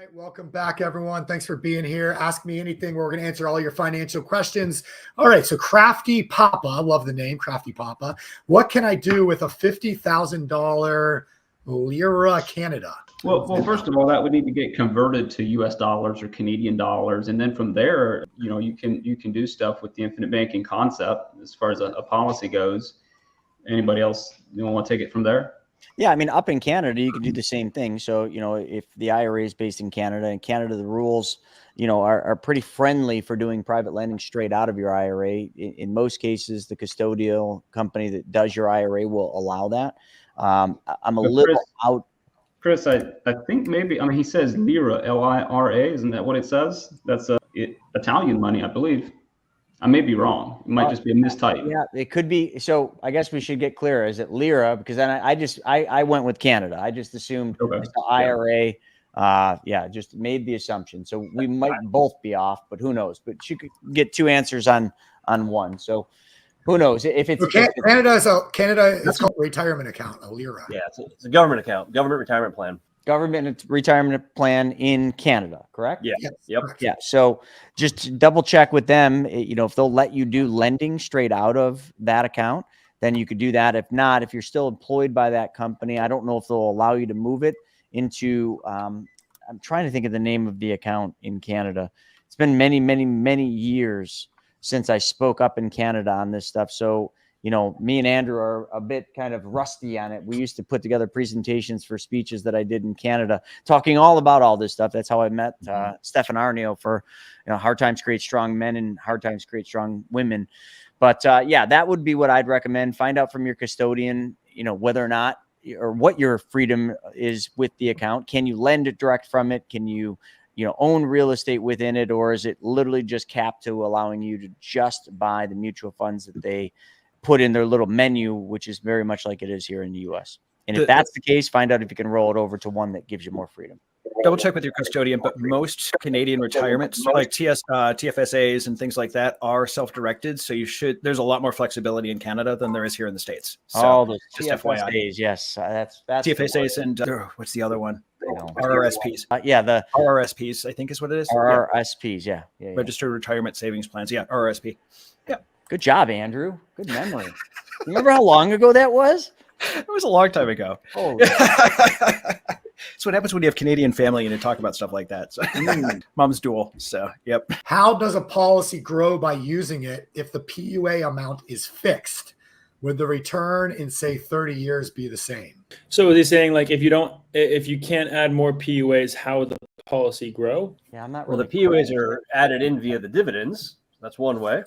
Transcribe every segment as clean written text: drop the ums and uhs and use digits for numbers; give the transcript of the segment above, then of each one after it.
right, welcome back, everyone. Thanks for being here. Ask me anything. We're going to answer all your financial questions. All right, so Crafty Papa, love the name, Crafty Papa. What can I do with a $50,000 Lira Canada? Well, first of all, that would need to get converted to U.S. dollars or Canadian dollars, and then from there, you can do stuff with the infinite banking concept as far as a policy goes. Anybody else want to take it from there? Yeah, I mean, up in Canada, you can do the same thing. So, if the IRA is based in Canada, the rules, are pretty friendly for doing private lending straight out of your IRA. In most cases, the custodial company that does your IRA will allow that. I'm a little out. Chris, I think maybe, he says Lira, L-I-R-A. Isn't that what it says? That's Italian money, I believe. I may be wrong. It might just be a mistype. Yeah, it could be. So I guess we should get clear. Is it Lira? Because then I went with Canada. I just assumed it's the IRA. Just made the assumption. So we might both be off, but who knows? But you could get two answers on one. So who knows if it's Canada is called retirement account, a Lira. Yeah, it's a government account, government retirement plan. Government retirement plan in Canada, correct? Yeah. Yep. Yeah. So just double check with them, if they'll let you do lending straight out of that account, then you could do that. If not, if you're still employed by that company, I don't know if they'll allow you to move it into, I'm trying to think of the name of the account in Canada. It's been many, many, many years since I spoke up in Canada on this stuff. So, me and Andrew are a bit kind of rusty on it. We used to put together presentations for speeches that I did in Canada, talking all about all this stuff. That's how I met Stefan Arnio for, Hard Times Create Strong Men and Hard Times Create Strong Women. But that would be what I'd recommend. Find out from your custodian, whether or not or what your freedom is with the account. Can you lend it direct from it? Can you, own real estate within it? Or is it literally just capped to allowing you to just buy the mutual funds that they put in their little menu, which is very much like it is here in the US. And if that's the case, find out if you can roll it over to one that gives you more freedom. Double check with your custodian, but most Canadian retirements, like TFSAs and things like that, are self-directed. So there's a lot more flexibility in Canada than there is here in the States. So those TFSAs, yes. That's TFSAs and what's the other one? RRSPs. The RRSPs, I think is what it is. RRSPs, yeah. Registered Retirement Savings Plans. Yeah, RRSP. Yeah. Good job, Andrew. Good memory. Remember how long ago that was? It was a long time ago. Oh, that's what happens when you have Canadian family and you talk about stuff like that. So, mom's dual. So, yep. How does a policy grow by using it if the PUA amount is fixed? Would the return in, say, 30 years be the same? So is he saying, like, if you can't add more PUAs, how would the policy grow? Yeah, I'm not really. Well, the PUAs are added in via the dividends. That's one way.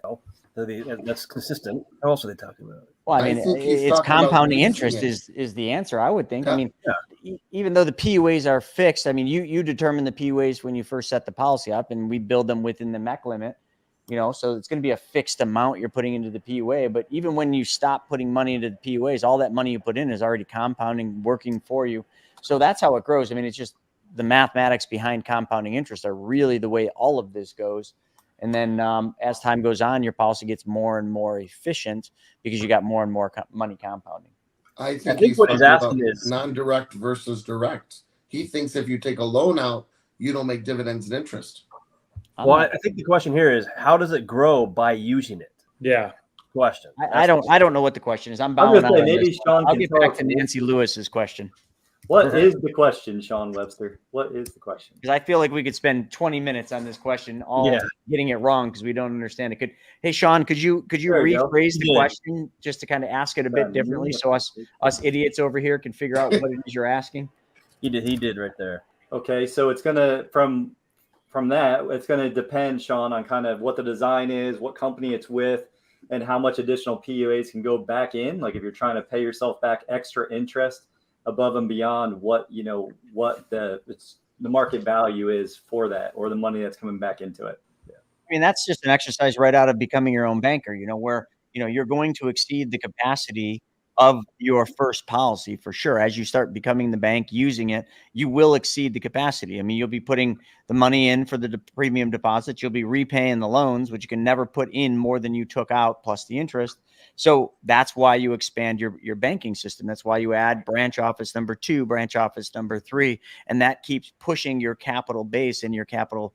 That's consistent. How else are they talking about? Well, I mean, it's compounding interest is the answer, I would think. I mean, even though the PUAs are fixed, I mean, you determine the PUAs when you first set the policy up, and we build them within the MEC limit, so it's going to be a fixed amount you're putting into the PUA. But even when you stop putting money into the PUAs, all that money you put in is already compounding, working for you. So that's how it grows. I mean, it's just the mathematics behind compounding interest are really the way all of this goes. And then as time goes on, your policy gets more and more efficient because you got more and more money compounding. I think what he's asking is non-direct versus direct. He thinks if you take a loan out, you don't make dividends and interest. Well, I think the question here is, how does it grow by using it? Yeah. Question. I don't know what the question is. I'm bowing out. Maybe Sean I'll get back to Nancy Lewis's question. What is the question, Sean Webster? What is the question? Because I feel like we could spend 20 minutes on this question, getting it wrong because we don't understand it. Hey, Sean, could you rephrase the question just to kind of ask it a bit differently, so us idiots over here can figure out what it is you're asking? He did right there. Okay, so it's gonna from that, it's gonna depend, Sean, on kind of what the design is, what company it's with, and how much additional PUAs can go back in. Like if you're trying to pay yourself back extra interest above and beyond what the market value is for that, or the money that's coming back into it. Yeah. I mean, that's just an exercise right out of becoming your own banker, where, you're going to exceed the capacity of your first policy for sure. As you start becoming the bank, using it, you will exceed the capacity. I mean, you'll be putting the money in for the premium deposits. You'll be repaying the loans, which you can never put in more than you took out plus the interest. So that's why you expand your banking system. That's why you add branch office number 2, branch office number 3, and that keeps pushing your capital base and your capital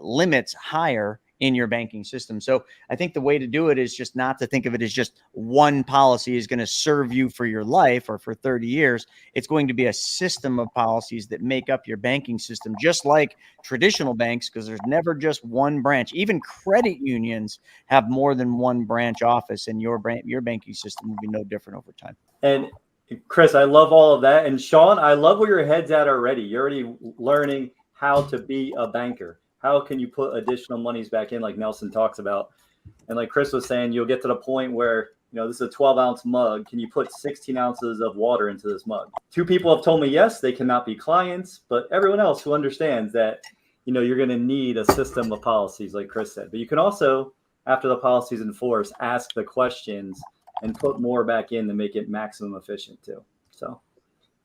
limits higher in your banking system. So I think the way to do it is just not to think of it as just one policy is going to serve you for your life or for 30 years. It's going to be a system of policies that make up your banking system, just like traditional banks, because there's never just one branch. Even credit unions have more than one branch office, and your banking system will be no different over time. And Chris, I love all of that. And Sean, I love where your head's at already. You're already learning how to be a banker. How can you put additional monies back in, like Nelson talks about? And like Chris was saying, you'll get to the point where, this is a 12-ounce mug. Can you put 16 ounces of water into this mug? 2 people have told me, yes, they cannot be clients, but everyone else who understands that, you're going to need a system of policies, like Chris said. But you can also, after the policies in force, ask the questions and put more back in to make it maximum efficient too. So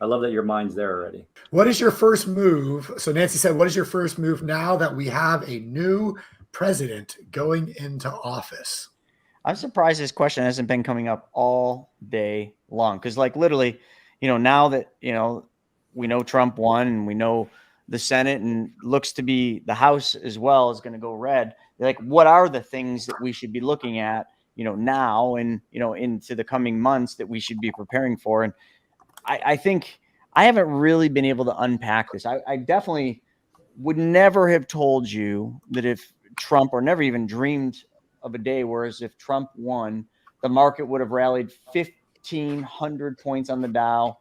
I love that your mind's there already. What is your first move? So Nancy said, what is your first move now that we have a new president going into office? I'm surprised this question hasn't been coming up all day long. Cause like literally, now that, we know Trump won and we know the Senate and looks to be the House as well is going to go red. Like, what are the things that we should be looking at, now and, into the coming months that we should be preparing for? And I think I haven't really been able to unpack this. I definitely would never have told you that if Trump, or never even dreamed of a day, whereas if Trump won, the market would have rallied 1,500 points on the Dow,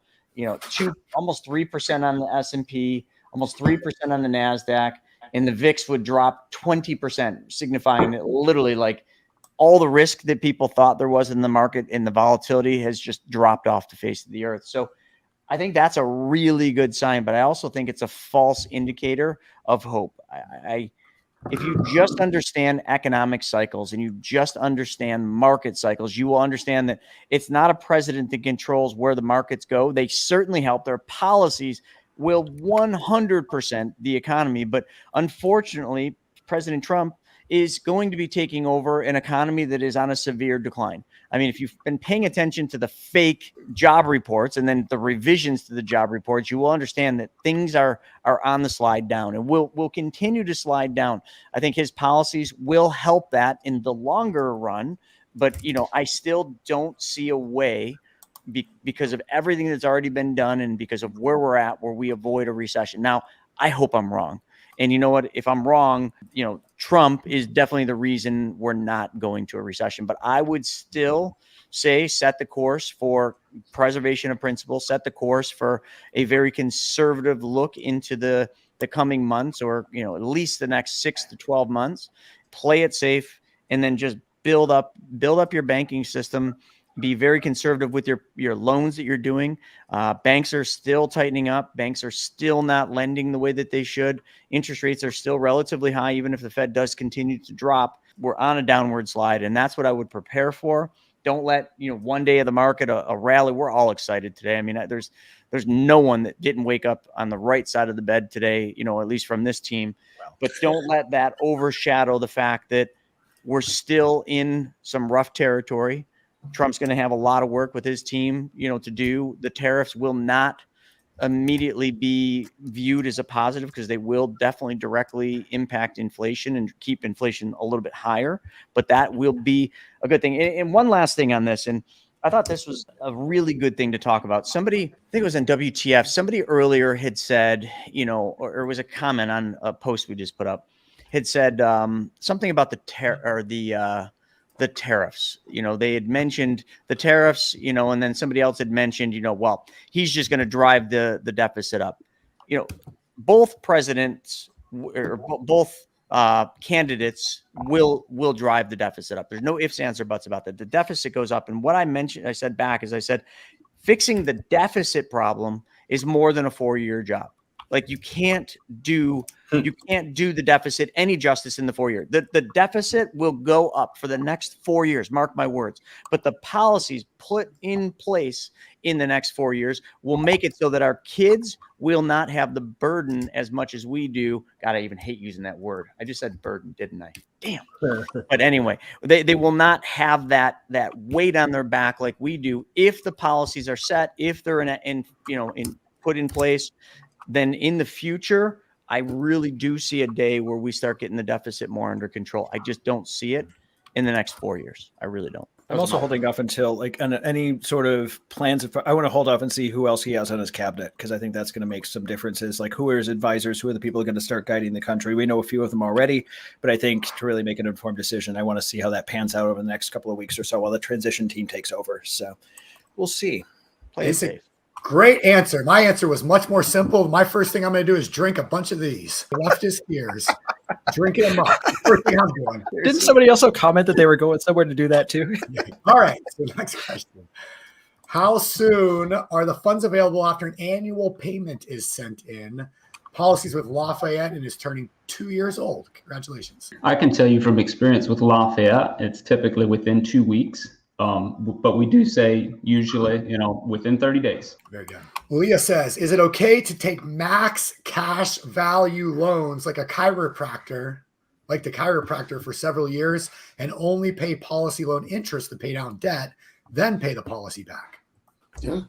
almost 3% on the S&P, almost 3% on the NASDAQ, and the VIX would drop 20%, signifying that literally like all the risk that people thought there was in the market and the volatility has just dropped off the face of the earth. So I think that's a really good sign, but I also think it's a false indicator of hope. If you just understand economic cycles and you just understand market cycles, you will understand that it's not a president that controls where the markets go. They certainly help. Their policies will 100% the economy. But unfortunately, President Trump is going to be taking over an economy that is on a severe decline. I mean, if you've been paying attention to the fake job reports and then the revisions to the job reports, you will understand that things are on the slide down and will continue to slide down. I think his policies will help that in the longer run, but I still don't see a way because of everything that's already been done and because of where we're at, where we avoid a recession. Now, I hope I'm wrong. And you know what? If I'm wrong, Trump is definitely the reason we're not going to a recession. But I would still say set the course for preservation of principle, set the course for a very conservative look into the coming months, or at least the next 6 to 12 months. Play it safe, and then just build up your banking system. Be very conservative with your loans that you're doing. Banks are still tightening up. Banks are still not lending the way that they should. Interest rates are still relatively high, even if the Fed does continue to drop. We're on a downward slide, and that's what I would prepare for. Don't let one day of the market a rally. We're all excited today. I mean, there's no one that didn't wake up on the right side of the bed today. At least from this team. But don't let that overshadow the fact that we're still in some rough territory. Trump's going to have a lot of work with his team, to do. The tariffs will not immediately be viewed as a positive because they will definitely directly impact inflation and keep inflation a little bit higher, but that will be a good thing. And one last thing on this, and I thought this was a really good thing to talk about. Somebody, I think it was on WTF, somebody earlier had said, or it was a comment on a post we just put up, had said something about the tariffs. They had mentioned the tariffs, and then somebody else had mentioned, well, he's just going to drive the deficit up. Both presidents or both candidates will drive the deficit up. There's no ifs, ands, or buts about that. The deficit goes up. And what I said fixing the deficit problem is more than a 4-year job. Like you can't do the deficit any justice in the 4 years. The deficit will go up for the next 4 years, mark my words. But the policies put in place in the next 4 years will make it so that our kids will not have the burden as much as we do. God, I even hate using that word. I just said burden, didn't I? Damn. But anyway, they will not have that weight on their back like we do if the policies are set, if they're put in place. Then in the future, I really do see a day where we start getting the deficit more under control. I just don't see it in the next 4 years. I really don't. I'm also holding off until like any sort of plans. I want to hold off and see who else he has on his cabinet, because I think that's going to make some differences. Like who are his advisors? Who are the people who are going to start guiding the country? We know a few of them already, but I think to really make an informed decision, I want to see how that pans out over the next couple of weeks or so while the transition team takes over. So we'll see. Play it safe. Great answer. My answer was much more simple. My first thing I'm going to do is drink a bunch of these leftist beers. Drinking them up. First thing I'm doing. Didn't somebody also comment that they were going somewhere to do that too? All right. So next question. How soon are the funds available after an annual payment is sent in? Policies with Lafayette and is turning 2 years old. Congratulations. I can tell you from experience with Lafayette, it's typically within 2 weeks. But we do say usually, within 30 days. Very good. Leah says, is it okay to take max cash value loans like the chiropractor for several years and only pay policy loan interest to pay down debt, then pay the policy back? Yeah.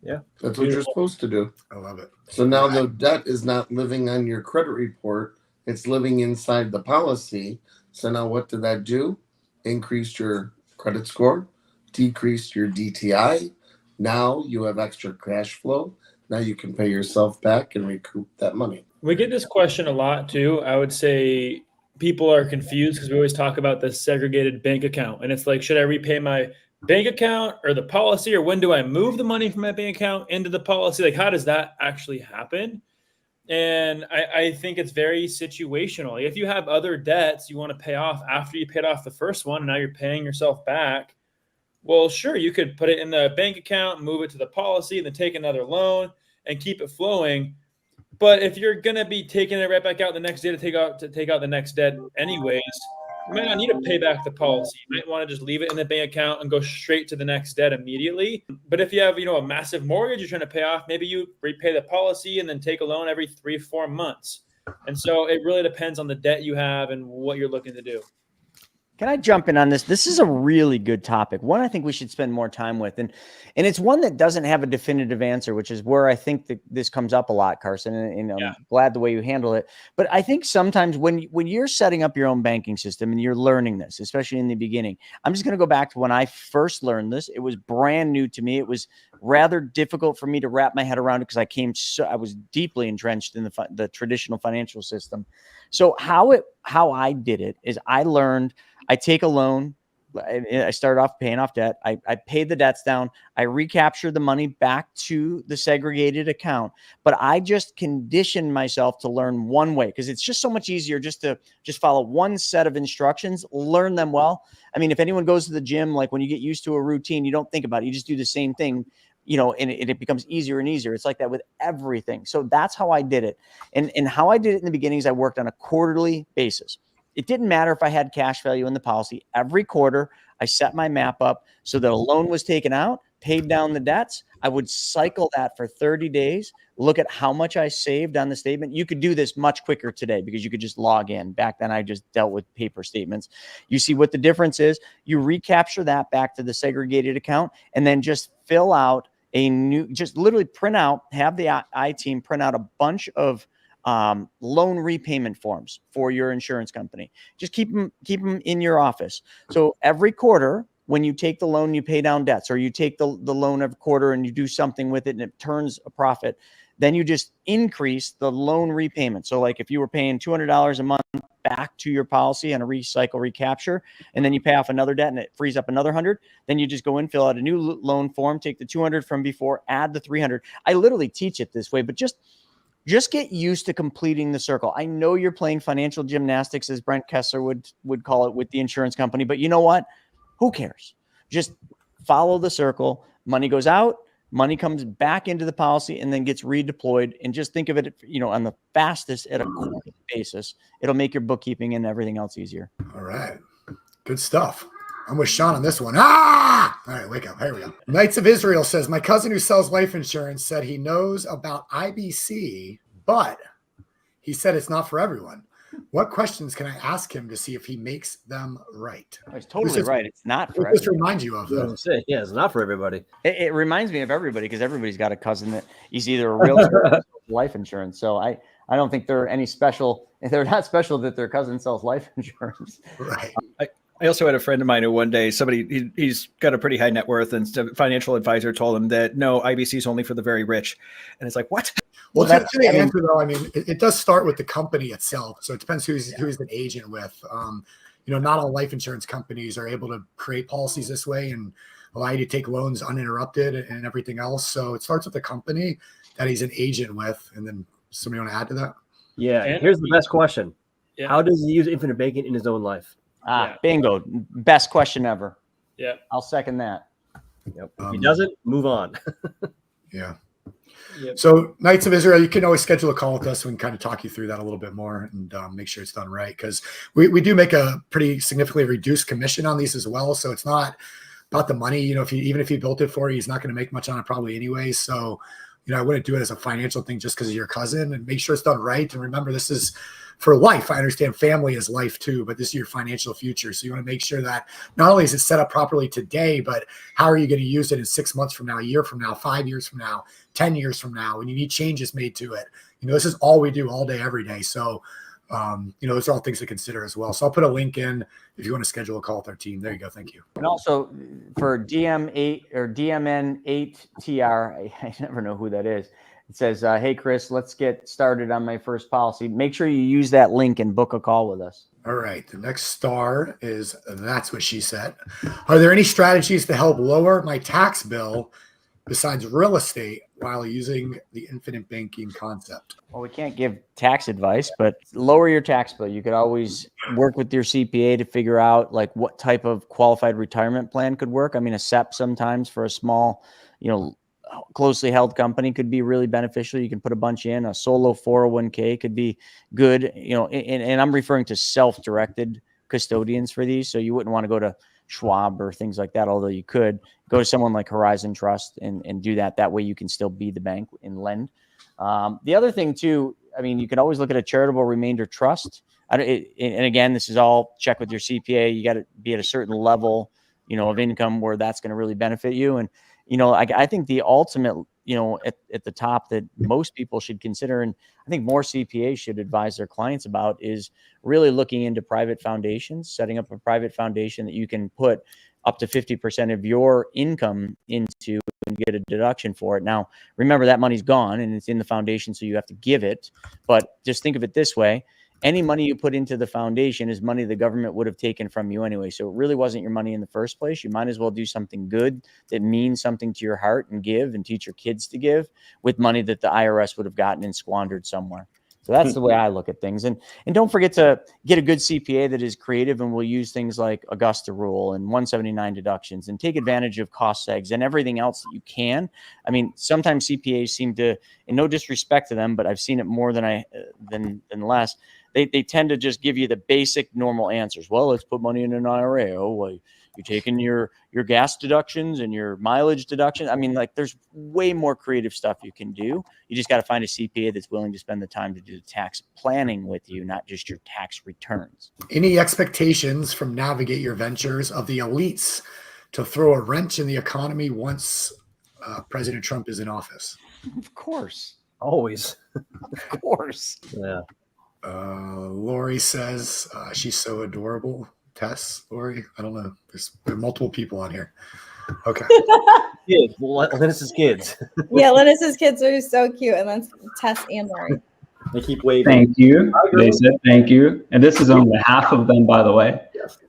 Yeah. That's what you're supposed to do. I love it. So now the debt is not living on your credit report. It's living inside the policy. So now what did that do? Increase your credit score, decrease your DTI. Now you have extra cash flow. Now you can pay yourself back and recoup that money. We get this question a lot too. I would say people are confused because we always talk about the segregated bank account. And it's like, should I repay my bank account or the policy, or when do I move the money from my bank account into the policy? Like, how does that actually happen? And I think it's very situational. If you have other debts you want to pay off after you paid off the first one, and now you're paying yourself back, well, sure, you could put it in the bank account, move it to the policy, and then take another loan and keep it flowing. But if you're going to be taking it right back out the next day to take out the next debt anyways, you might not need to pay back the policy. You might want to just leave it in the bank account and go straight to the next debt immediately. But if you have, a massive mortgage you're trying to pay off, maybe you repay the policy and then take a loan every 3-4 months. And so it really depends on the debt you have and what you're looking to do. Can I jump in on this? This is a really good topic. One I think we should spend more time with. And it's one that doesn't have a definitive answer, which is where I think that this comes up a lot, Carson. And I'm glad the way you handle it. But I think sometimes when you're setting up your own banking system and you're learning this, especially in the beginning, I'm just going to go back to when I first learned this. It was brand new to me. It was rather difficult for me to wrap my head around it because I was deeply entrenched in the traditional financial system. So how I did it is I learned. I take a loan. I started off paying off debt. I paid the debts down. I recaptured the money back to the segregated account. But I just conditioned myself to learn one way because it's just so much easier just to follow one set of instructions, learn them well. I mean, if anyone goes to the gym, like when you get used to a routine, you don't think about it. You just do the same thing, and it becomes easier and easier. It's like that with everything. So that's how I did it. And how I did it in the beginning is I worked on a quarterly basis. It didn't matter if I had cash value in the policy. Every quarter, I set my map up so that a loan was taken out, paid down the debts. I would cycle that for 30 days, look at how much I saved on the statement. You could do this much quicker today because you could just log in. Back then, I just dealt with paper statements. You see what the difference is. You recapture that back to the segregated account and then just fill out just literally print out, have the I team print out a bunch of loan repayment forms for your insurance company. Just keep them in your office. So every quarter, when you take the loan, you pay down debts, or you take the loan every quarter and you do something with it and it turns a profit, then you just increase the loan repayment. So like if you were paying $200 a month back to your policy on a recycle recapture, and then you pay off another debt and it frees up another 100, then you just go in, fill out a new loan form, take the 200 from before, add the 300. I literally teach it this way, but just get used to completing the circle. I know you're playing financial gymnastics, as Brent Kessler would call it, with the insurance company, but you know what? Who cares? Just follow the circle. Money goes out, money comes back into the policy and then gets redeployed. And just think of it, on the fastest at a quarterly basis. It'll make your bookkeeping and everything else easier. All right. Good stuff. I'm with Sean on this one. Ah! All right, wake up. Here we go. Knights of Israel says, my cousin who sells life insurance said he knows about IBC, but he said it's not for everyone. What questions can I ask him to see if he makes them right? He's totally right. It's not for What this everyone. reminds you of, though? Yeah, it's not for everybody. It reminds me of everybody because everybody's got a cousin that he's either a realtor or life insurance. So I don't think they're any special. They're not special that their cousin sells life insurance. Right. I also had a friend of mine who one day he's got a pretty high net worth, and the financial advisor told him that no, IBC is only for the very rich. And it's like, what? Well, to the answer, though, I mean, it does start with the company itself. So it depends who's an agent with. Not all life insurance companies are able to create policies this way and allow you to take loans uninterrupted and everything else. So it starts with the company that he's an agent with. And then somebody want to add to that? Yeah. And here's the best question. Yeah. How does he use infinite banking in his own life? Bingo. Best question ever. Yeah. I'll second that. Yep. If he doesn't, move on. Yeah. Yep. So Knights of Israel, you can always schedule a call with us. We can kind of talk you through that a little bit more and make sure it's done right. Because we do make a pretty significantly reduced commission on these as well. So it's not about the money. Even if he built it for you, he's not going to make much on it probably anyway. So, I wouldn't do it as a financial thing just because of your cousin, and make sure it's done right. And remember, this is for life. I understand family is life too, but this is your financial future. So you want to make sure that not only is it set up properly today, but how are you going to use it in 6 months from now, a year from now, 5 years from now, 10 years from now, when you need changes made to it. This is all we do all day, every day. So, those are all things to consider as well. So I'll put a link in if you want to schedule a call with our team. There you go. Thank you. And also for DM8 or DMN8TR, I never know who that is. It says, hey, Chris, let's get started on my first policy. Make sure you use that link and book a call with us. All right. The next star is That's What She Said. Are there any strategies to help lower my tax bill besides real estate while using the infinite banking concept? Well, we can't give tax advice, but lower your tax bill. You could always work with your CPA to figure out like what type of qualified retirement plan could work. I mean, a SEP sometimes for a small, closely held company could be really beneficial. You can put a bunch in. A solo 401k could be good, and I'm referring to self-directed custodians for these. So you wouldn't want to go to Schwab or things like that, although you could go to someone like Horizon Trust and do that. That way you can still be the bank and lend. The other thing too, I mean, you can always look at a charitable remainder trust. And again, this is all check with your CPA. You got to be at a certain level, of income where that's going to really benefit you. And, I think the ultimate, at the top that most people should consider, and I think more CPAs should advise their clients about, is really looking into private foundations, setting up a private foundation that you can put up to 50% of your income into and get a deduction for it. Now, remember that money's gone and it's in the foundation, so you have to give it. But just think of it this way. Any money you put into the foundation is money the government would have taken from you anyway. So it really wasn't your money in the first place. You might as well do something good that means something to your heart and give and teach your kids to give with money that the IRS would have gotten and squandered somewhere. So that's the way I look at things. And don't forget to get a good CPA that is creative and will use things like Augusta rule and 179 deductions and take advantage of cost segs and everything else that you can. I mean, sometimes CPAs seem to, and no disrespect to them, but I've seen it more than less. They tend to just give you the basic normal answers. Well, let's put money in an IRA. Oh, well, you're taking your gas deductions and your mileage deduction. I mean, like there's way more creative stuff you can do. You just got to find a CPA that's willing to spend the time to do the tax planning with you, not just your tax returns. Any expectations from Navigate Your Ventures of the elites to throw a wrench in the economy once President Trump is in office? Of course. Always. Of course. Yeah. Lori says she's so adorable. Tess, Lori, I don't know. There are multiple people on here. Okay. Kids. Lennis's kids. Yeah, Lennis's kids are so cute, and that's Tess and Lori. They keep waving. Thank you. They said thank you. And this is on behalf of them, by the way.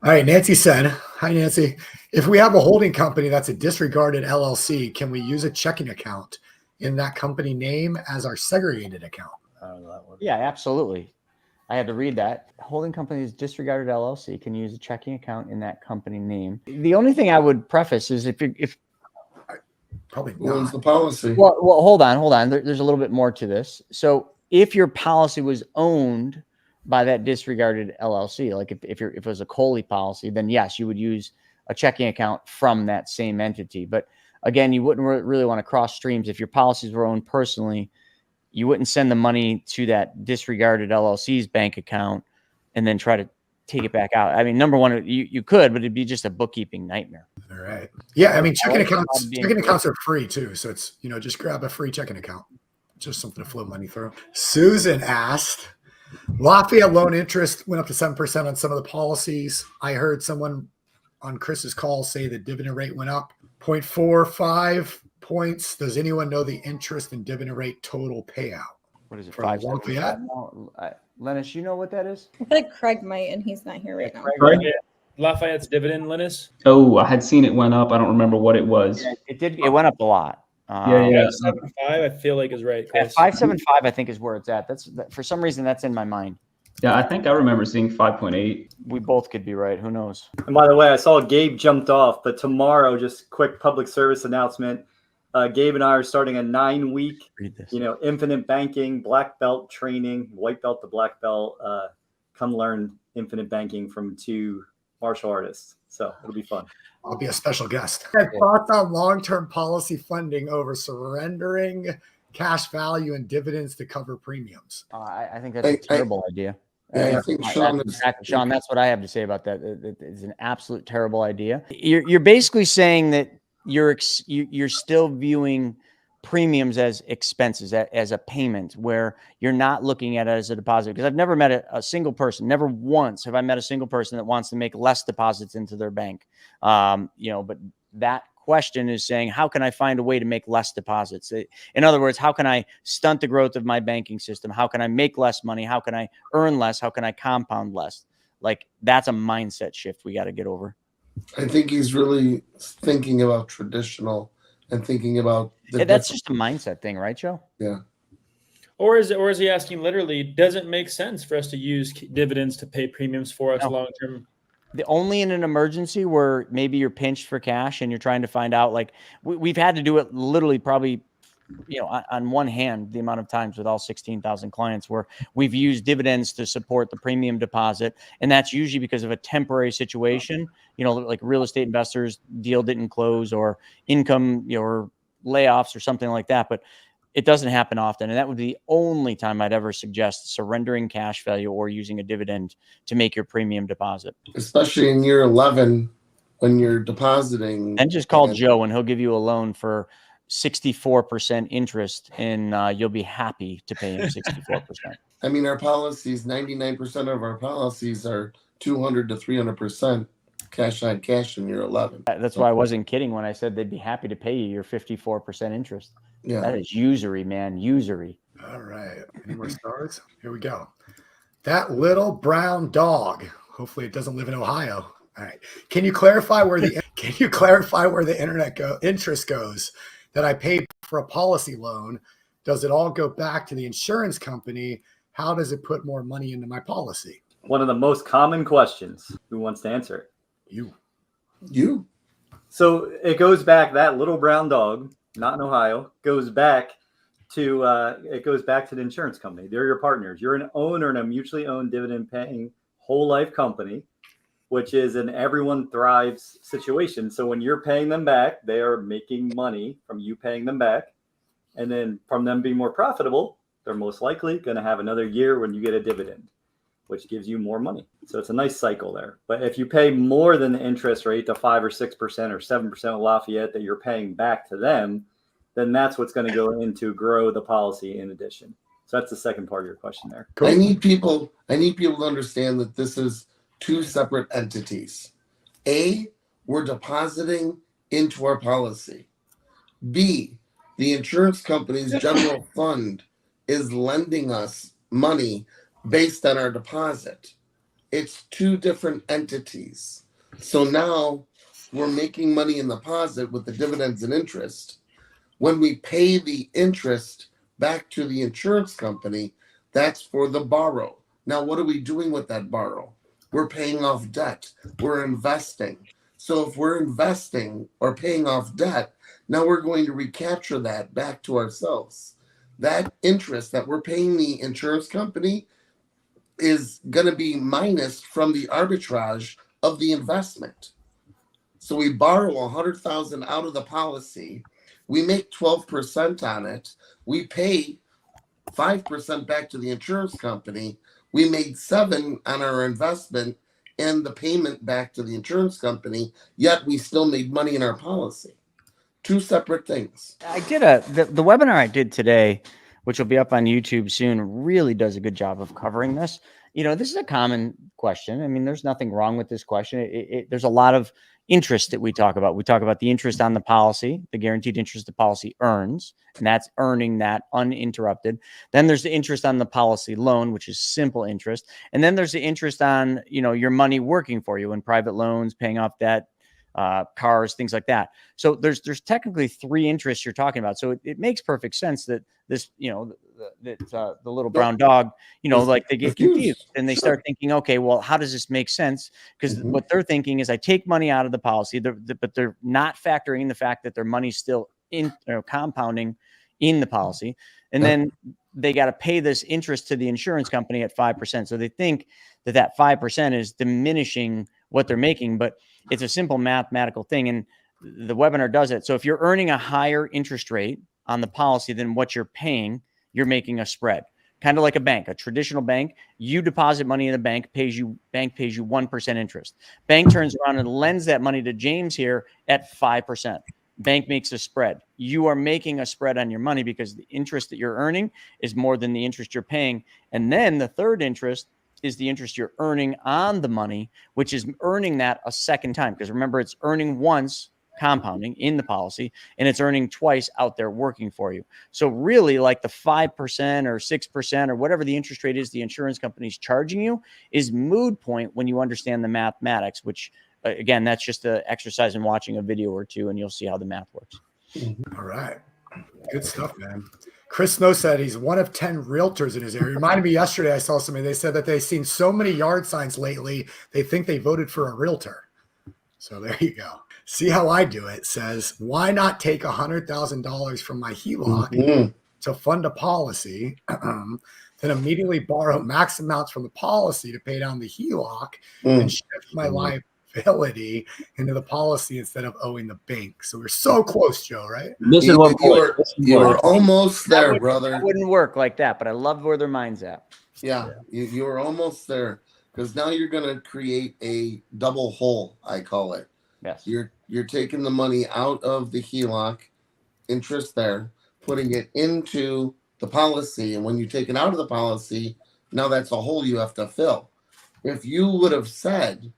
All right. Nancy said, hi, Nancy. If we have a holding company that's a disregarded LLC, can we use a checking account in that company name as our segregated account? I don't know that one. Yeah, absolutely. I had to read that. Holding company is disregarded LLC can use a checking account in that company name. The only thing I would preface is if Probably Who owns not. the policy? Well, hold on. There's a little bit more to this. So if your policy was owned by that disregarded LLC, like if it was a COLI policy, then yes, you would use a checking account from that same entity. But again, you wouldn't really want to cross streams. If your policies were owned personally, you wouldn't send the money to that disregarded LLC's bank account and then try to take it back out. I mean, number one, you could, but it'd be just a bookkeeping nightmare. All right. Yeah, I mean, checking like accounts are free too. So it's, just grab a free checking account. Just something to flow money through. Susan asked, Lafayette loan interest went up to 7% on some of the policies. I heard someone on Chris's call say the dividend rate went up 0.45 points. Does anyone know the interest and dividend rate total payout? What is it? For 575? Lennis, you know what that is? I feel like Craig might, and he's not here right now. Craig? Lafayette's dividend, Linus. Oh, I had seen it went up. I don't remember what it was. Yeah, it did. It went up a lot. Yeah. 575, I feel like is right. Yeah, Chris. 575, I think, is where it's at. For some reason that's in my mind. Yeah, I think I remember seeing 5.8. We both could be right. Who knows? And by the way, I saw Gabe jumped off, but tomorrow, just quick public service announcement. Gabe and I are starting a 9-week, Read this. infinite banking, black belt training, white belt to black belt. Come learn infinite banking from 2 martial artists. So it'll be fun. I'll be a special guest. Thoughts on long-term policy funding over surrendering cash value and dividends to cover premiums? I think that's a terrible idea. I think Sean Sean, that's what I have to say about that. It's an absolute terrible idea. You're basically saying that you're still viewing premiums as expenses, as a payment, where you're not looking at it as a deposit. Because I've never met a single person, never once have I met a single person that wants to make less deposits into their bank. But that question is saying, how can I find a way to make less deposits? In other words, how can I stunt the growth of my banking system? How can I make less money? How can I earn less? How can I compound less? Like, that's a mindset shift we got to get over. I think he's really thinking about traditional and thinking about that's just a mindset thing, right, Joe? Yeah. Or is he asking literally, does it make sense for us to use dividends to pay premiums for us long term? Only in an emergency where maybe you're pinched for cash and you're trying to find out, like we've had to do it literally probably, on one hand, the amount of times with all 16,000 clients where we've used dividends to support the premium deposit. And that's usually because of a temporary situation, like real estate investors deal didn't close or income, or layoffs or something like that. But it doesn't happen often. And that would be the only time I'd ever suggest surrendering cash value or using a dividend to make your premium deposit. Especially in year 11 when you're depositing. And just call Joe and he'll give you a loan for 64% interest, and you'll be happy to pay him 64%. I mean, our policies, 99% of our policies are 200 to 300% cash on cash in year 11. That's why I wasn't kidding when I said they'd be happy to pay you your 54% interest. Yeah. That is usury, man. Usury. All right. Any more stars? Here we go. That little brown dog. Hopefully it doesn't live in Ohio. All right. Can you clarify where the interest goes that I paid for a policy loan? Does it all go back to the insurance company? How does it put more money into my policy? One of the most common questions. Who wants to answer it? You. So it goes back, that little brown dog, not in Ohio, goes back to the insurance company. They're your partners. You're an owner in a mutually owned dividend paying whole life company, which is an everyone thrives situation. So when you're paying them back, they are making money from you paying them back. And then from them being more profitable, they're most likely going to have another year when you get a dividend, which gives you more money. So it's a nice cycle there. But if you pay more than the interest rate, the 5 or 6% or 7% of Lafayette that you're paying back to them, then that's what's going to go in to grow the policy in addition. So that's the second part of your question there. I need people to understand that this is 2 separate entities. A, we're depositing into our policy. B, the insurance company's general fund is lending us money based on our deposit. It's 2 different entities. So now we're making money in the deposit with the dividends and interest. When we pay the interest back to the insurance company, that's for the borrow. Now, what are we doing with that borrow? We're paying off debt. We're investing. So if we're investing or paying off debt, now we're going to recapture that back to ourselves. That interest that we're paying the insurance company is going to be minus from the arbitrage of the investment. So we borrow 100,000 out of the policy, we make 12% on it, we pay 5% back to the insurance company, we made 7 on our investment and the payment back to the insurance company, yet we still made money in our policy. Two separate things. I did the webinar I did today, which will be up on YouTube soon, really does a good job of covering this. You know, this is a common question. I mean, there's nothing wrong with this question. There's a lot of interest that we talk about. We talk about the interest on the policy, the guaranteed interest the policy earns, and that's earning that uninterrupted. Then there's the interest on the policy loan, which is simple interest. And then there's the interest on, you know, your money working for you in private loans, paying off debt, cars, things like that. So there's technically 3 interests you're talking about. So it makes perfect sense that this, you know, the little brown dog, you know, like they get confused and they start thinking, okay, well, how does this make sense? Because what they're thinking is I take money out of the policy, but they're not factoring in the fact that their money's still in, you know, compounding in the policy. And then they got to pay this interest to the insurance company at 5%. So they think that 5% is diminishing what they're making, but it's a simple mathematical thing. And the webinar does it. So if you're earning a higher interest rate on the policy than what you're paying, you're making a spread, kind of like a bank, a traditional bank. You deposit money in the bank pays you 1% interest. Bank turns around and lends that money to James here at 5%. Bank makes a spread. You are making a spread on your money because the interest that you're earning is more than the interest you're paying. And then the third interest is the interest you're earning on the money, which is earning that a second time. Because remember, it's earning once compounding in the policy and it's earning twice out there working for you. So really, like the 5% or 6% or whatever the interest rate is the insurance company's charging you is moot point when you understand the mathematics, which again, that's just an exercise in watching a video or two and you'll see how the math works. All right. Good stuff, man. Chris Snow said he's one of 10 realtors in his area. Reminded me yesterday, I saw somebody, they said that they've seen so many yard signs lately, they think they voted for a realtor. So there you go. See how I do it. Says, why not take $100,000 from my HELOC to fund a policy, then immediately borrow max amounts from the policy to pay down the HELOC and shift my liability into the policy instead of owing the bank. So we're so close, Joe, right? This is one point. You were almost there, brother. It wouldn't work like that, but I love where their mind's at. Yeah, you were almost there because now you're going to create a double hole, I call it. Yes. You're taking the money out of the HELOC, interest there, putting it into the policy. And when you take it out of the policy, now that's a hole you have to fill. If you would have said,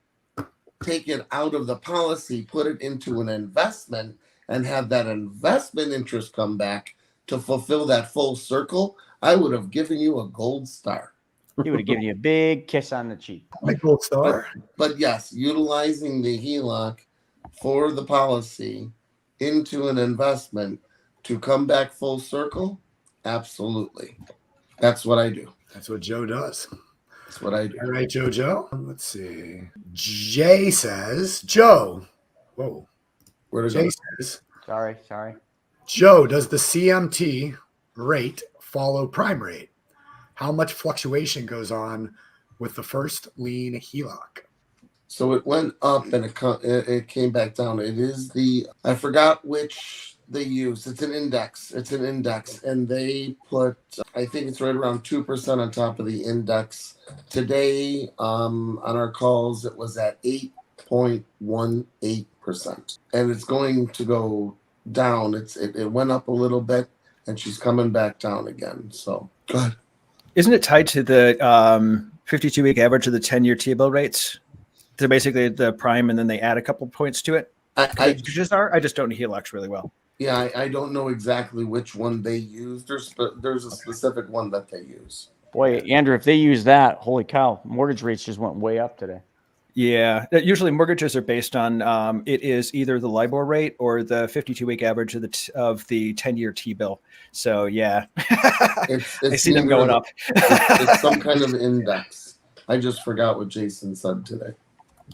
take it out of the policy, put it into an investment, and have that investment interest come back to fulfill that full circle, I would have given you a gold star. He would have given you a big kiss on the cheek. My gold star. But yes, utilizing the HELOC for the policy into an investment to come back full circle, absolutely. That's what I do. That's what Joe does. That's what I do. All right, Joe. Let's see. Jay says, Joe. Whoa. Where to Jay go? says, Sorry. Joe, does the CMT rate follow prime rate? How much fluctuation goes on with the first lien HELOC? So it went up and it came back down. It is I forgot which they use. It's an index. And they put, I think it's right around 2% on top of the index. Today, on our calls, it was at 8.18%. And it's going to go down. It went up a little bit and she's coming back down again. So go ahead. Isn't it tied to the 52-week average of the 10-year T-bill rates? So basically the prime, and then they add a couple points to it. I just don't know HELOCs really well. Yeah, I don't know exactly which one they use. There's a specific one that they use. Boy, Andrew, if they use that, holy cow, mortgage rates just went way up today. Yeah, usually mortgages are based on it is either the LIBOR rate or the 52-week average of the 10-year T-bill. So yeah, I see them going up. It's some kind of index. I just forgot what Jason said today.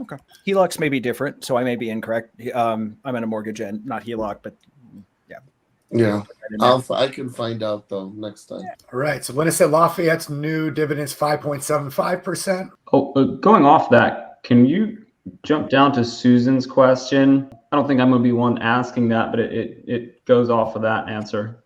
Okay. HELOCs may be different, so I may be incorrect. I'm in a mortgage end, not HELOC, but Yeah. I can find out though next time. All right. So Linda said Lafayette's new dividend's 5.75%. Oh, going off that, can you jump down to Susan's question? I don't think I'm going to be one asking that, but it goes off of that answer.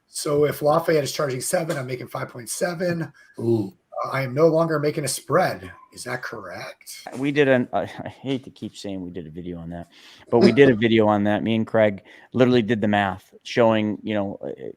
So if Lafayette is charging 7, I'm making 5.7. Ooh. I am no longer making a spread. Is that correct? We did I hate to keep saying we did a video on that, but we did a video on that. Me and Craig literally did the math showing,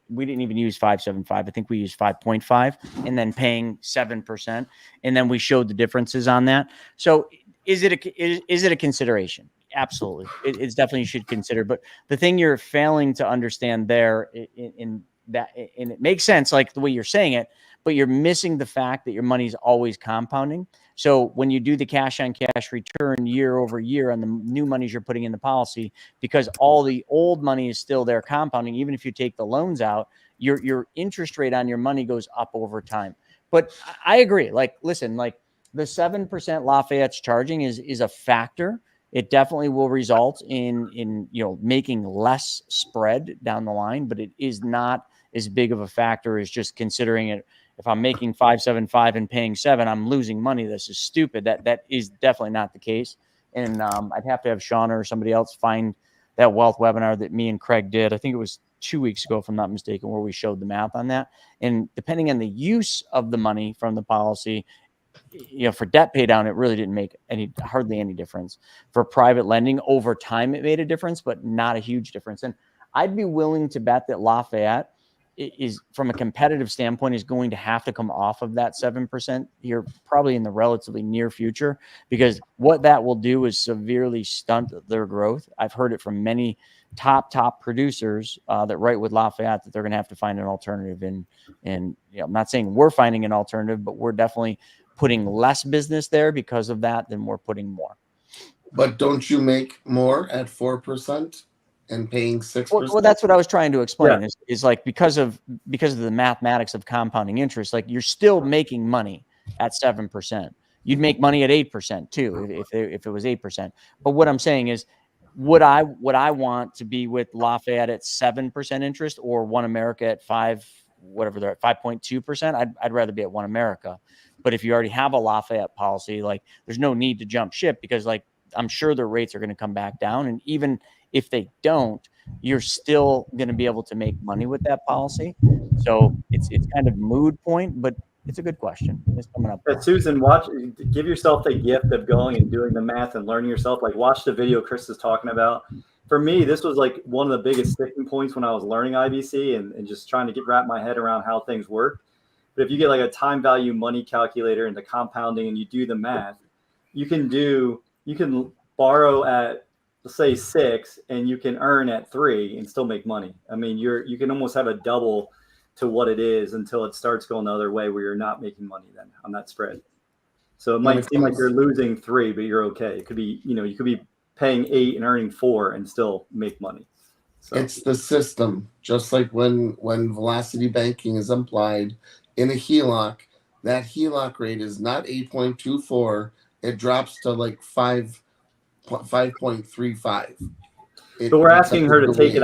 we didn't even use 5.75. I think we used 5.5 and then paying 7%. And then we showed the differences on that. So is it a consideration? Absolutely. It's definitely you should consider. But the thing you're failing to understand there in that, and it makes sense like the way you're saying it, but you're missing the fact that your money is always compounding. So when you do the cash on cash return year over year on the new monies you're putting in the policy, because all the old money is still there compounding, even if you take the loans out, your interest rate on your money goes up over time. But I agree. Like, listen, like the 7% Lafayette's charging is a factor. It definitely will result in making less spread down the line, but it is not as big of a factor as just considering it. If I'm making 5.75 and paying 7, I'm losing money. This is stupid. That is definitely not the case. And I'd have to have Sean or somebody else find that wealth webinar that me and Craig did. I think it was 2 weeks ago, if I'm not mistaken, where we showed the math on that. And depending on the use of the money from the policy, for debt pay down, it really didn't make hardly any difference. For private lending, over time, it made a difference, but not a huge difference. And I'd be willing to bet that Lafayette is, from a competitive standpoint, is going to have to come off of that 7% here, probably in the relatively near future, because what that will do is severely stunt their growth. I've heard it from many top producers that write with Lafayette that they're going to have to find an alternative. And I'm not saying we're finding an alternative, but we're definitely putting less business there because of that than we're putting more. But don't you make more at 4% and paying 6%? Well, that's what I was trying to explain. Yeah. Is like because of the mathematics of compounding interest, like you're still making money at 7%. You'd make money at 8% too if it was 8%. But what I'm saying is, would I want to be with Lafayette at 7% interest or One America at 5.2%? I'd rather be at One America. But if you already have a Lafayette policy, like there's no need to jump ship, because like I'm sure their rates are going to come back down. And even if they don't, you're still going to be able to make money with that policy. So it's kind of a mood point, but it's a good question. It's coming up. But Susan, give yourself the gift of going and doing the math and learning yourself. Like watch the video Chris is talking about. For me, this was like one of the biggest sticking points when I was learning IBC and just trying to wrap my head around how things work. But if you get like a time value money calculator and the compounding and you do the math, you can borrow at, let's say 6 and you can earn at 3 and still make money. I mean, you can almost have a double to what it is until it starts going the other way where you're not making money then on that spread. So it might seem like you're losing 3, but you're okay. It could be, you could be paying 8 and earning 4 and still make money. So it's the system. Just like when velocity banking is applied in a HELOC, that HELOC rate is not 8.24. It drops to like 5.35. But we're asking her to take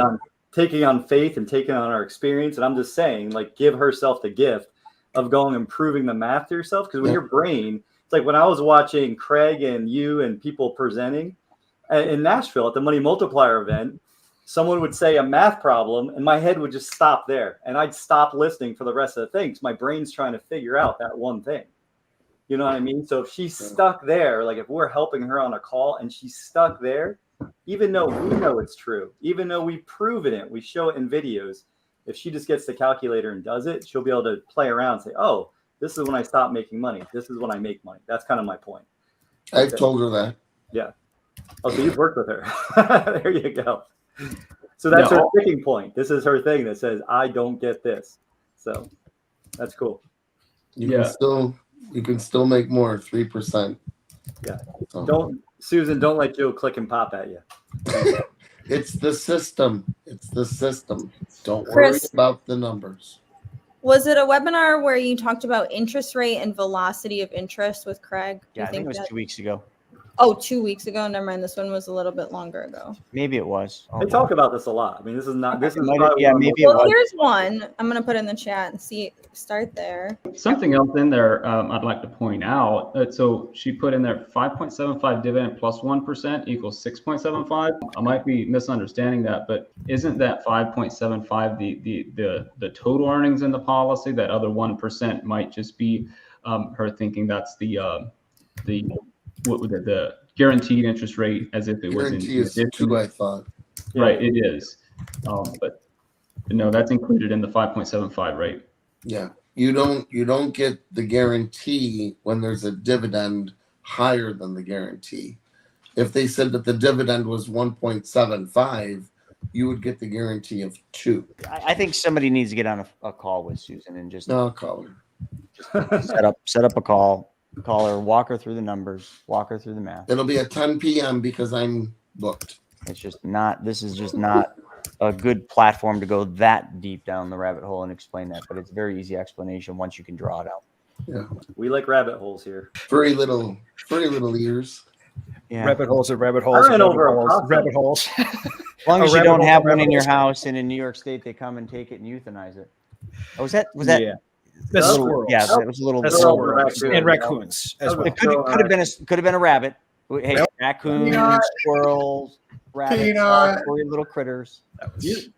it on faith and taking on our experience. And I'm just saying, like, give herself the gift of going and proving the math to yourself. Because when your brain, it's like when I was watching Craig and you and people presenting in Nashville at the Money Multiplier event, someone would say a math problem and my head would just stop there. And I'd stop listening for the rest of the things. My brain's trying to figure out that one thing. You know what I mean? So if she's stuck there, like if we're helping her on a call and she's stuck there, even though we know it's true, even though we've proven it, we show it in videos, if she just gets the calculator and does it, she'll be able to play around and say, oh, this is when I stop making money. This is when I make money. That's kind of my point. I've told her that. Yeah. Oh, so you've worked with her. There you go. So that's her sticking point. This is her thing that says, I don't get this. So that's cool. You can still make more, 3%. Yeah. So. Susan, don't let Joe click and pop at you. It's the system. Don't worry about the numbers. Was it a webinar where you talked about interest rate and velocity of interest with Craig? Yeah, I think it was 2 weeks ago. Oh, 2 weeks ago. Never mind. This one was a little bit longer ago. Maybe it was. They talk about this a lot. I mean, this is not. This is Might have- probably yeah, one of the maybe it most- Well, was. here's one. I'm gonna put in the chat and see. Start there. Something else in there I'd like to point out. So she put in there 5.75 dividend plus 1% equals 6.75. I might be misunderstanding that, but isn't that 5.75 the total earnings in the policy? That other 1% might just be her thinking that's the guaranteed interest rate, as if it was in Guarantee is addition. 2, I thought. Right, it is. But no, that's included in the 5.75 rate. Yeah. You don't get the guarantee when there's a dividend higher than the guarantee. If they said that the dividend was 1.75, you would get the guarantee of 2. I think somebody needs to get on a call with Susan and just No, I'll call her. set up a call her, walk her through the numbers, walk her through the math. It'll be at 10 p.m. because I'm booked. It's just not, this is just not a good platform to go that deep down the rabbit hole and explain that, but it's a very easy explanation once you can draw it out. Yeah. We like rabbit holes here. Very little ears. Yeah. Rabbit holes are rabbit holes. I ran over a possum. Rabbit holes. As long as A you rabbit don't hole, have rabbit one in your holes. house, and in New York State, they come and take it and euthanize it. Oh, was that? Yeah. That's a little- squirrels. Yeah, that was a little. That's little- squirrels. And raccoons as well. It could have been a rabbit. Hey, raccoons, Peanut. squirrels, rabbits, Peanut. all little critters.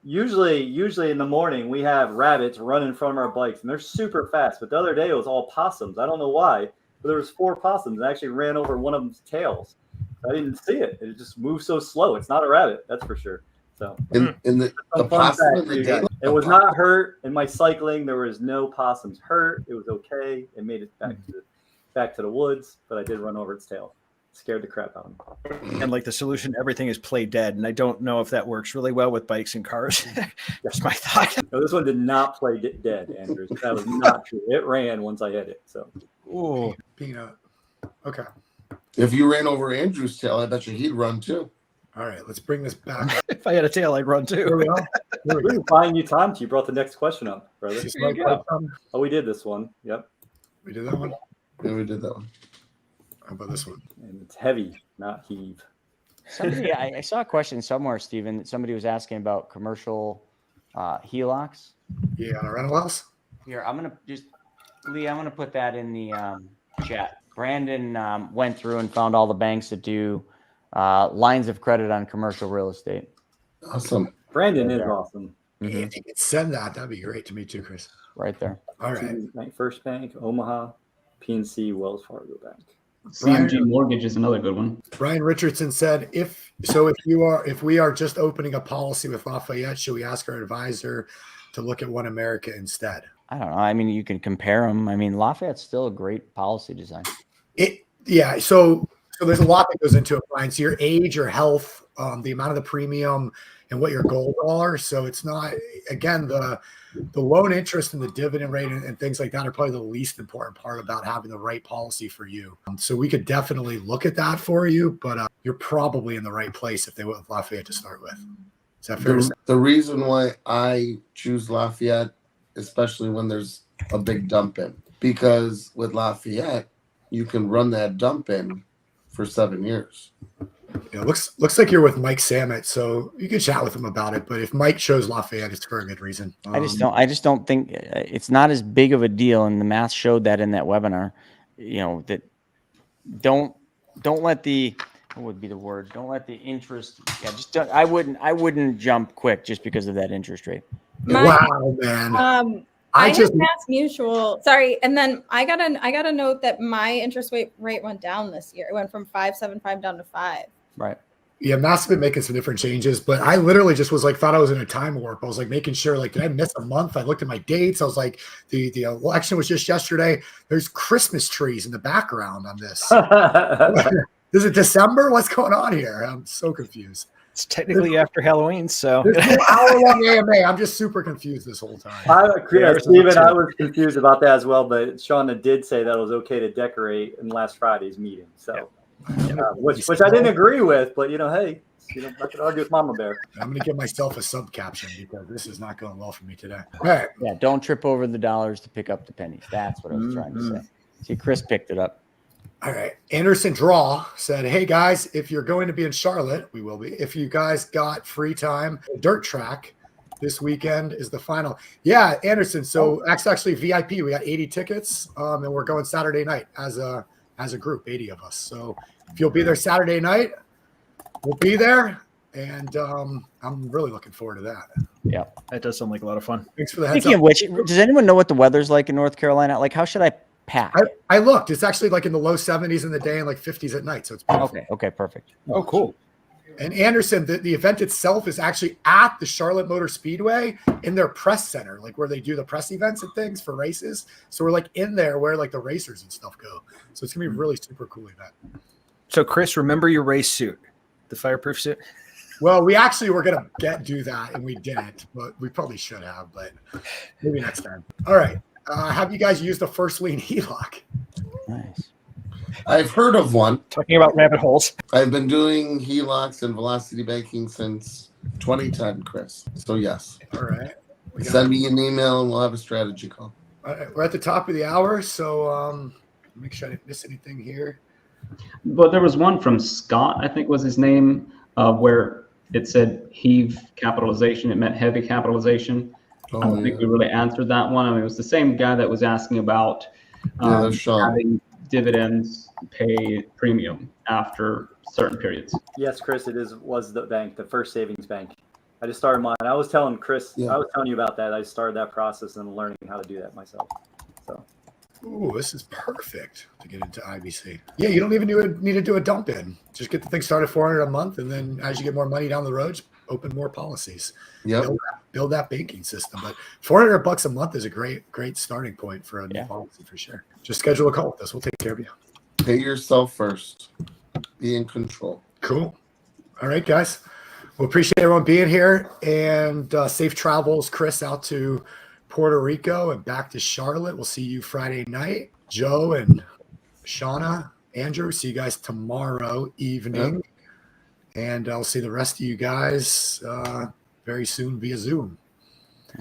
Usually in the morning we have rabbits running from our bikes, and they're super fast. But the other day it was all possums. I don't know why, but there was 4 possums. I actually ran over one of them's tails. I didn't see it. It just moved so slow. It's not a rabbit, that's for sure. So In the Some fun possum fact in for the you guys. daylight? It was not hurt in my cycling. There was no possums hurt. It was okay. It made it back to the woods, but I did run over its tail. Scared the crap out of me. And like the solution to everything is play dead. And I don't know if that works really well with bikes and cars. That's my thought. No, this one did not play dead, Andrews. That was not true. It ran once I hit it. So Ooh. Peanut. Okay. If you ran over Andrew's tail, I bet you he'd run too. All right. Let's bring this back. If I had a tail, I'd run Here we too. go. Here we we're go. buying you time. You brought the next question up, brother. Just There you like go. that. Oh, we did this one. Yep. We did that one. Yeah, we did that one. How about this one? And it's heavy, not heave. Somebody, I saw a question somewhere, Stephen. Somebody was asking about commercial HELOCs. Yeah, on a rental house. Here, I'm gonna put that in the chat. Brandon went through and found all the banks that do lines of credit on commercial real estate. Awesome. Brandon is awesome. If you could send that, that'd be great to meet you, Chris. Right there. All right. First Bank, Omaha, PNC, Wells Fargo Bank. CMG Mortgage is another good one. Brian Richardson said, if we are just opening a policy with Lafayette, should we ask our advisor to look at One America instead? I don't know. I mean, you can compare them. I mean, Lafayette's still a great policy design. Yeah. So there's a lot that goes into it, Brian. So your age, your health, the amount of the premium, and what your goals are. So it's not, again, the loan interest and the dividend rate and things like that are probably the least important part about having the right policy for you. So we could definitely look at that for you, but you're probably in the right place if they went with Lafayette to start with. Is that fair to say? The reason why I choose Lafayette, especially when there's a big dump in, because with Lafayette, you can run that dump in for 7 years. Yeah, looks like you're with Mike Samet, so you can chat with him about it. But if Mike chose Lafayette, it's for a good reason. I just don't think it's not as big of a deal, and the math showed that in that webinar. You know, that don't let the, what would be the word? Don't let the interest. Yeah, just don't, I wouldn't jump quick just because of that interest rate. Wow, man. I just Mass Mutual. Sorry, and then I got a note that my interest rate went down this year. It went from 5.75 down to 5. Right. Yeah, Matt's been making some different changes, but I literally just was like, thought I was in a time warp. I was like making sure, like, did I miss a month? I looked at my dates. I was like, the election was just yesterday. There's Christmas trees in the background on this. Is it December? What's going on here? I'm so confused. It's technically after Halloween, so There's no hour-long AMA. I'm just super confused this whole time. Stephen, I was confused about that as well, but Shauna did say that it was okay to decorate in last Friday's meeting. So, which I didn't agree with, but hey, I could argue with Mama Bear. I'm going to give myself a sub caption because this is not going well for me today. All right. Yeah, don't trip over the dollars to pick up the pennies. That's what I was trying to say. See, Chris picked it up. All right. Anderson Draw said, hey guys, if you're going to be in Charlotte, we will be. If you guys got free time, dirt track this weekend is the final. Yeah, Anderson. So that's actually VIP. We got 80 tickets, and we're going Saturday night as a group, 80 of us. So if you'll be there Saturday night, we'll be there. And I'm really looking forward to that. Yeah, That does sound like a lot of fun. Thanks for the heads Speaking up. of which, does anyone know what the weather's like in North Carolina? Like, how should I pack? I looked. It's actually like in the low 70s in the day and like 50s at night. So it's beautiful. Okay, perfect. Oh, cool. And Anderson, the event itself is actually at the Charlotte Motor Speedway in their press center, like where they do the press events and things for races. So we're like in there where like the racers and stuff go. So it's gonna be a really super cool event. So, Chris, remember your race suit, the fireproof suit? Well, we actually were gonna do that and we didn't, but we probably should have, but maybe next time. All right. Have you guys used a first lien HELOC? Nice. I've heard of one. Talking about rabbit holes. I've been doing HELOCs and velocity banking since 2010, Chris. So yes. All right. Send me an email and we'll have a strategy call. All right. We're at the top of the hour, so make sure I didn't miss anything here. But there was one from Scott, I think was his name, where it said heave capitalization. It meant heavy capitalization. I don't think we really answered that one. I mean, it was the same guy that was asking about having dividends pay premium after certain periods. Yes, Chris, was the bank, the first savings bank. I just started mine. I was telling Chris, I was telling you about that. I started that process and learning how to do that myself. So. Ooh, this is perfect to get into IBC. Yeah, you don't even need to do a dump in. Just get the thing started $400 a month, and then as you get more money down the road, open more policies. Yep. Build that banking system. But $400 a month is a great starting point for a new policy for sure. Just schedule a call with us. We'll take care of you. Pay yourself first. Be in control. Cool. All right, guys. We appreciate everyone being here, and safe travels, Chris, out to Puerto Rico and back to Charlotte. We'll see you Friday night. Joe and Shauna, Andrew, see you guys tomorrow evening. Yep. And I'll see the rest of you guys very soon via Zoom.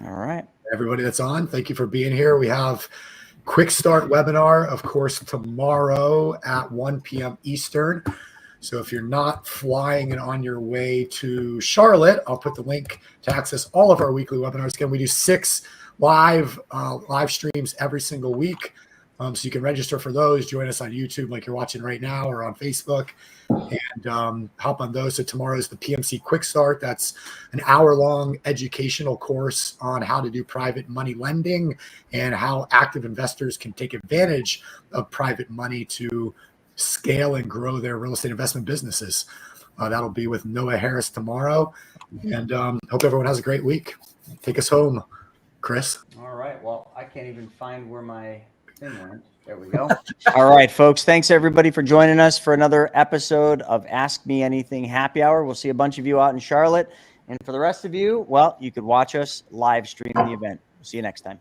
All right. Everybody that's on, thank you for being here. We have quick start webinar, of course, tomorrow at 1 p.m. Eastern. So if you're not flying and on your way to Charlotte, I'll put the link to access all of our weekly webinars. Again, we do 6 live streams every single week. So you can register for those. Join us on YouTube like you're watching right now, or on Facebook, and hop on those. So tomorrow is the PMC Quick Start. That's an hour-long educational course on how to do private money lending and how active investors can take advantage of private money to scale and grow their real estate investment businesses. That'll be with Noah Harris tomorrow. And hope everyone has a great week. Take us home, Chris. All right. Well, I can't even find where my thing went. There we go. All right, folks. Thanks, everybody, for joining us for another episode of Ask Me Anything Happy Hour. We'll see a bunch of you out in Charlotte. And for the rest of you, well, you could watch us live stream the event. See you next time.